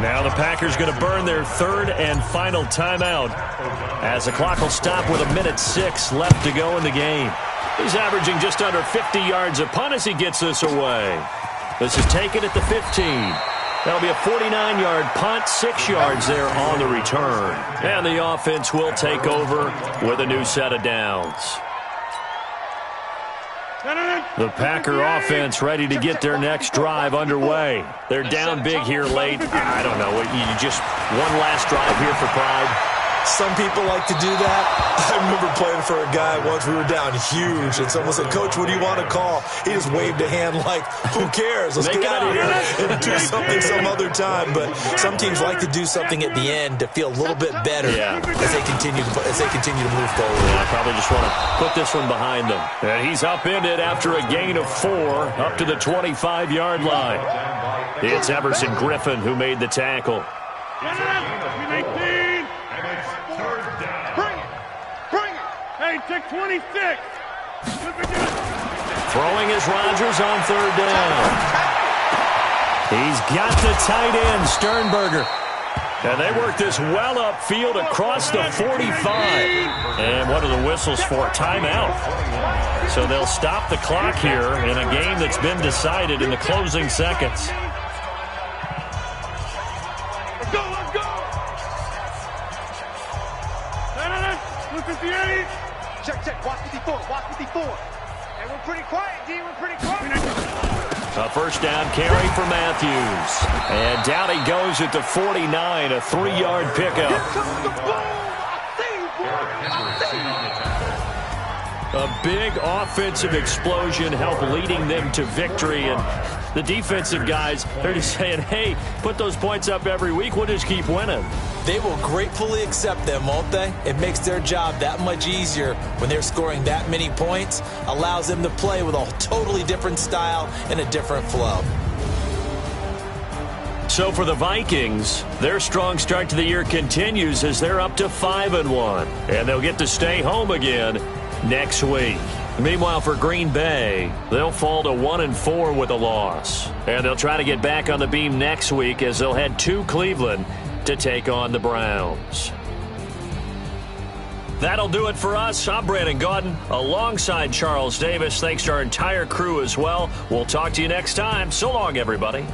Now the Packers going to burn their 3rd and final timeout as the clock will stop with 1:06 left to go in the game. He's averaging just under 50 yards a punt as he gets this away. This is taken at the 15. That'll be a 49-yard punt, 6 yards there on the return. And the offense will take over with a new set of downs. The Packer offense ready to get their next drive underway. They're down big here late. I don't know. You just one last drive here for pride. Some people like to do that. I remember playing for a guy once. We were down huge, and someone said, "Coach, what do you want to call?" He just waved a hand like, "Who cares? Let's get out of here and do something some other time." But some teams like to do something at the end to feel a little bit better as they continue to move forward. Yeah, probably just want to put this one behind them. And he's upended after a gain of 4 up to the 25-yard line. It's Everson Griffin who made the tackle. Hey, check 26. Throwing is Rodgers on 3rd down. He's got the tight end, Sternberger. And they work this well upfield across the 45. And what are the whistles for? Timeout. So they'll stop the clock here in a game that's been decided in the closing seconds. Let's go, let's go. Look at the 8. Check, watch 54, watch 54. And we're pretty quiet, D, we're pretty quiet. A first down carry for Matthews. And down he goes at the 49, a 3-yard pickup. A big offensive explosion helped leading them to victory. And the defensive guys, they're just saying, hey, put those points up every week. We'll just keep winning. They will gratefully accept them, won't they? It makes their job that much easier when they're scoring that many points. Allows them to play with a totally different style and a different flow. So for the Vikings, their strong start to the year continues as they're up to 5-1. And they'll get to stay home again next week. Meanwhile, for Green Bay, they'll fall to 1-4 with a loss. And they'll try to get back on the beam next week as they'll head to Cleveland to take on the Browns. That'll do it for us. I'm Brandon Gaudin alongside Charles Davis. Thanks to our entire crew as well. We'll talk to you next time. So long, everybody.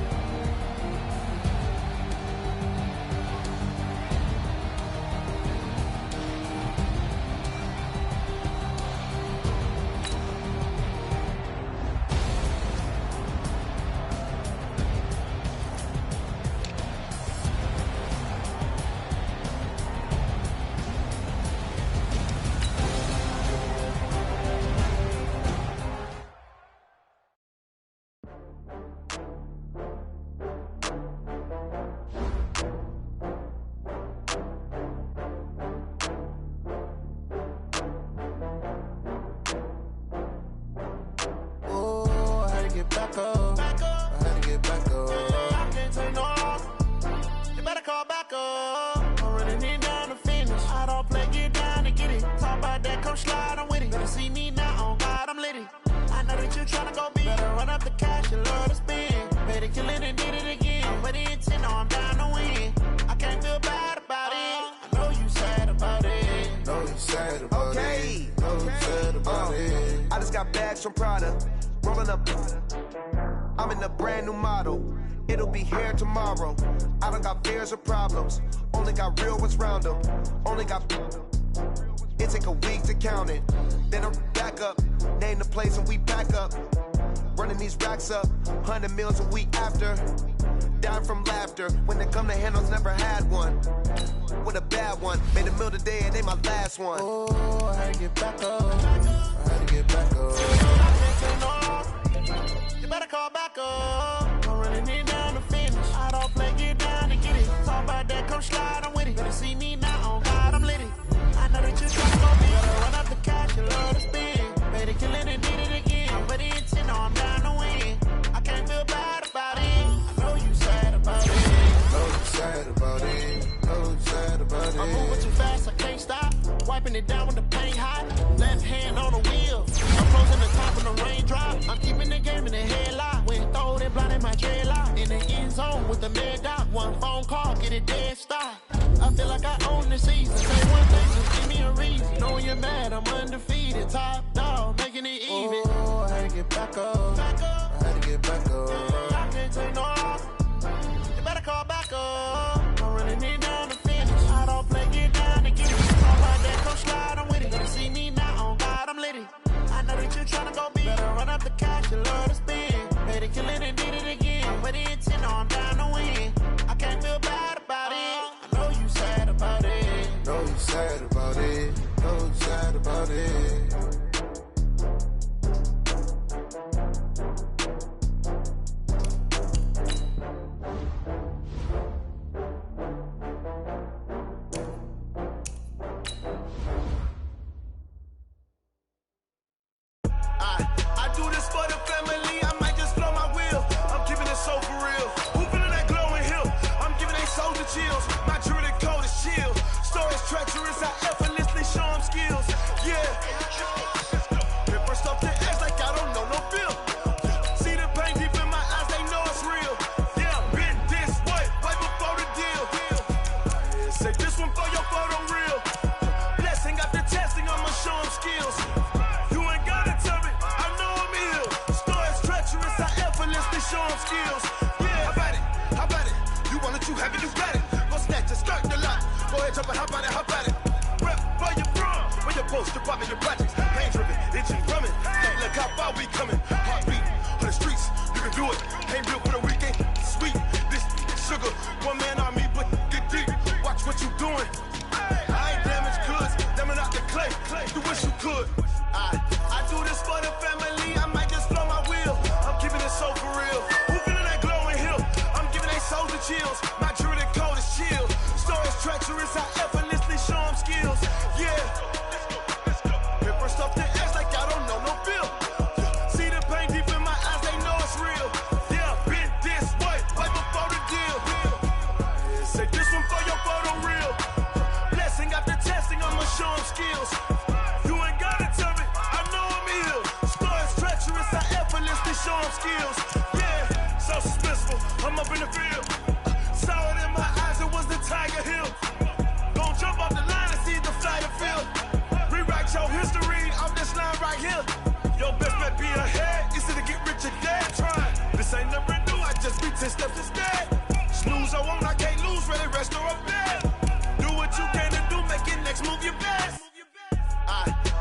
Popping your projects, pain driven, itching, drumming. Look how far we coming. Heartbeat on the streets, you can do it. Ain't built for the weekend. Sweet, this sugar. One man on me, but get deep. Watch what you doing. I ain't damaged goods. Damn out the clay. You wish you could. I do this for the family. I might just blow my wheel. I'm keeping it so for real. Who feeling that glowing hill? I'm giving they souls the chills. My jewelry cold is chill. Stories treacherous. I effortlessly show them skills. Yeah. Paper stuff to edge like I don't know no feel. See the pain deep in my eyes. They know it's real. Yeah, been this way. Right before the deal. Say this one for your photo real. Blessing after testing. I'ma show them skills. You ain't gotta tell me. I know I'm ill. Stories treacherous. I effortlessly show them skills. Yeah, so suspenseful. I'm up in the field. Saw it in my eyes. It was the Tiger Hill. Gon' jump off the line and see the flight of field. Rewrite your history off this line right here. Your best bet be ahead. Easy to get rich or dead trying. This ain't never new. I just be 10 steps instead. Snooze I won't. I can't lose. Ready, rest or a bed. Do what you can to do. Make it next move your best.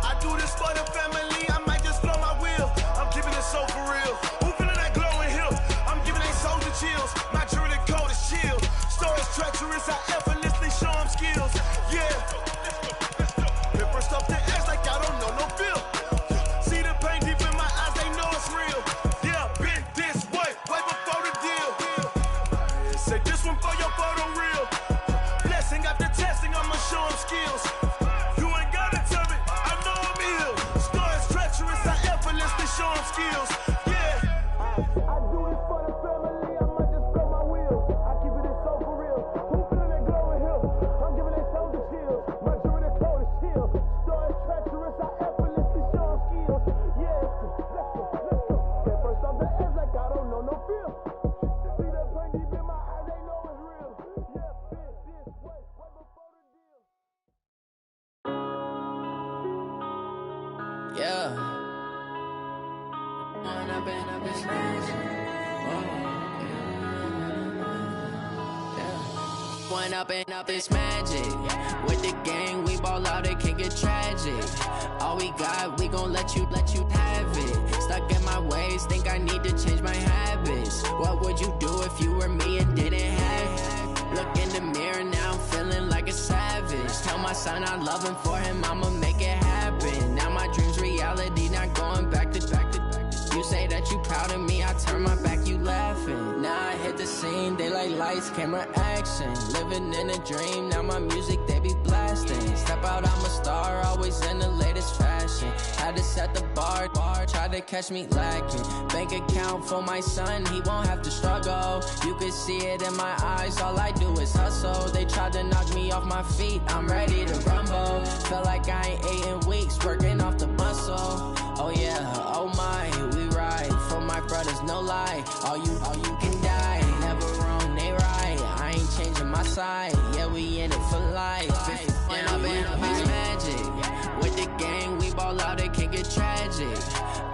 I do this for the family. I might just blow my wheel. I'm keeping it so for real. Who feeling that glowing hill? I'm giving they souls the chills. My jewelry cold is chill. Stories treacherous. I effortlessly show them skills. Yeah. Paper stuff to edge like I don't know no feel. See the pain deep in my eyes. They know it's real. Yeah, been this way. Way before the deal. Say this one for your photo real. Blessing after testing. I'ma show them skills. You ain't gotta tell me. I know I'm ill. Stories treacherous. I effortlessly show them skills. Yeah. I do this for the family. I might just blow my wheel. I keep it so for real. Who feeling that glowing hill? I'm giving they souls the chills. My jewelry cold is chill. Stories treacherous. I effortlessly show them skills. Yeah. Let's go. Get first off the edge like I don't know no feel. See that pain deep in my eyes. They know it's real. Yeah, been this way. Way before the deal. Yeah. I've been this magic. One up and up this magic. With the gang, we ball out, it can get tragic. All we got, we gon' let you have it. Stuck in my ways, think I need to change my habits. What would you do if you were me and didn't have it? Look in the mirror now, I'm feeling like a savage. Tell my son I love him, for him I'ma make it happen. Now my dream's reality, not going back to. You say that you proud of me, I turn my back, you laughing. Now I hit the scene, they like lights, camera, action. Living in a dream, now my music, they be blasting. Step out, I'm a star, always in the latest fashion. Had to set the bar, try to catch me lacking. Bank account for my son, he won't have to struggle. You can see it in my eyes, all I do is hustle. They tried to knock me off my feet, I'm ready to rumble. Felt like I ain't ate in weeks, working off the muscle. Oh yeah, oh my, we ride for my brothers, no lie. All you can die, never wrong, they right. I ain't changing my side, yeah, we in it for life. When I've been it's magic. With the gang, we ball out, it can get tragic.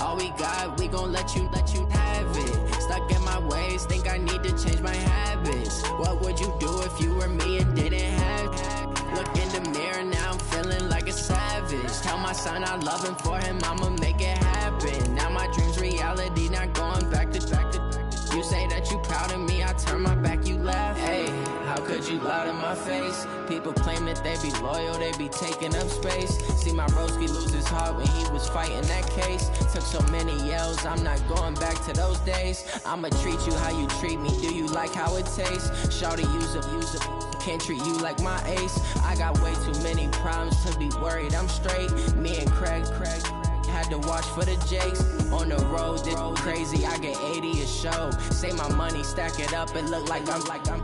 All we got, we gon' let you have it. Stuck in my ways, think I need to change my habits. What would you do if you were me and didn't have it? Look in the mirror now, I'm feeling like a savage. Tell my son I love him, for him I'ma make it happen. Now my dream's reality, not going back to. You say that you proud of me, I turn my back, you laugh. Hey, how could you lie to my face? People claim that they be loyal, they be taking up space. See my broski lose his heart when he was fighting that case. Took so many yells, I'm not going back to those days. I'ma treat you how you treat me, do you like how it tastes? Shawty use up, can't treat you like my ace. I got way too many problems to be worried, I'm straight. Me and Craig had to watch for the Jakes. On the road, it's crazy, I get 80 a show. Say my money, stack it up, it look like I'm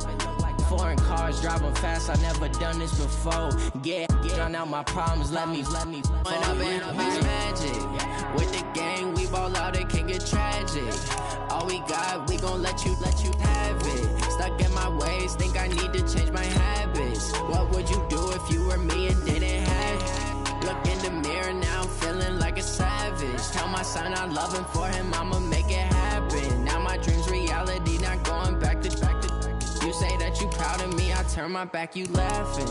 foreign cars, driving fast, I never done this before. Get drown out my problems, let me When I've been it's magic. With the gang, we ball out, it can get tragic. All we got, we gon' let you have it. Stuck in my ways, think I need to change my habits. What would you do if you were me and didn't have it? Look in the mirror now, I'm feeling like a savage. Tell my son I love him, for him I'ma make it happen. Now my dream's reality, not going back to. You say that you proud of me, I turn my back, you laughing.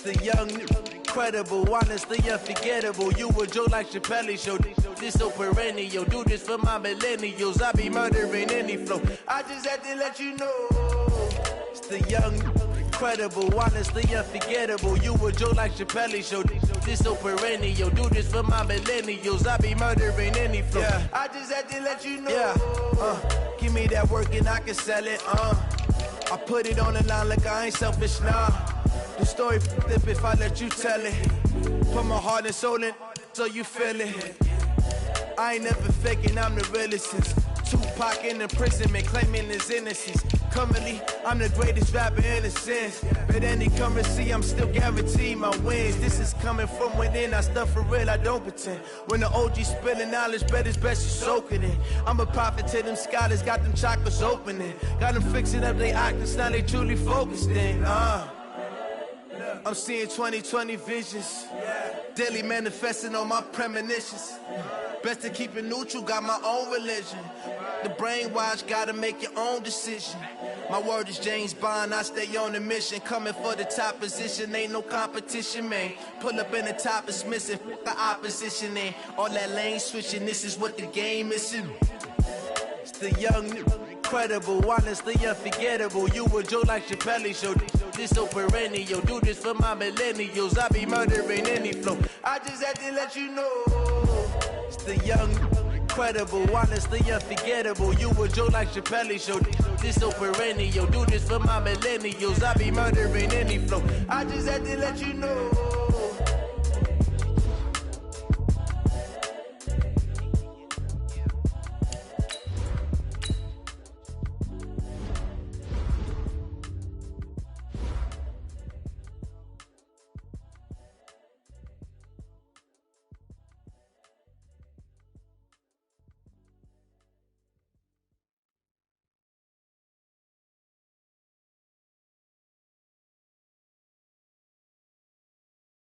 the young, incredible, honestly unforgettable. You a joke like Chappelle Show. This so perennial. Do this for my millennials. I be murdering any flow. I just had to let you know. It's the young, incredible, honestly unforgettable. You a joke like Chappelle Show. This so perennial. Do this for my millennials. I be murdering any flow. Yeah. I just had to let you know. Yeah. Give me that work and I can sell it. I put it on the line like I ain't selfish, nah. The story flip if I let you tell it. Put my heart and soul in so you feel it. I ain't never faking, I'm the realest since Tupac in imprisonment, claiming his innocence. Currently, I'm the greatest rapper in a sense. But any currency, I'm still guaranteed my wins. This is coming from within, I stuff for real, I don't pretend. When the OG spilling knowledge, bet it's best you soak it in. I'm a prophet to them scholars, got them chakras opening. Got them fixing up their octaves, now they truly focused in. I'm seeing 2020 visions, daily manifesting on my premonitions. Best to keep it neutral, got my own religion. The brainwash, gotta make your own decision. My word is James Bond, I stay on a mission. Coming for the top position, ain't no competition, man. Pull up in the top, it's missing, the opposition, ain't all that lane switching, this is what the game is. It's the young, incredible, honestly unforgettable. You a joke like Chappelle Show. This so perennial. Do this for my millennials. I be murdering any flow. I just had to let you know. It's the young, incredible, honestly unforgettable. You a joke like Chappelle Show. This so perennial. Do this for my millennials. I be murdering any flow. I just had to let you know.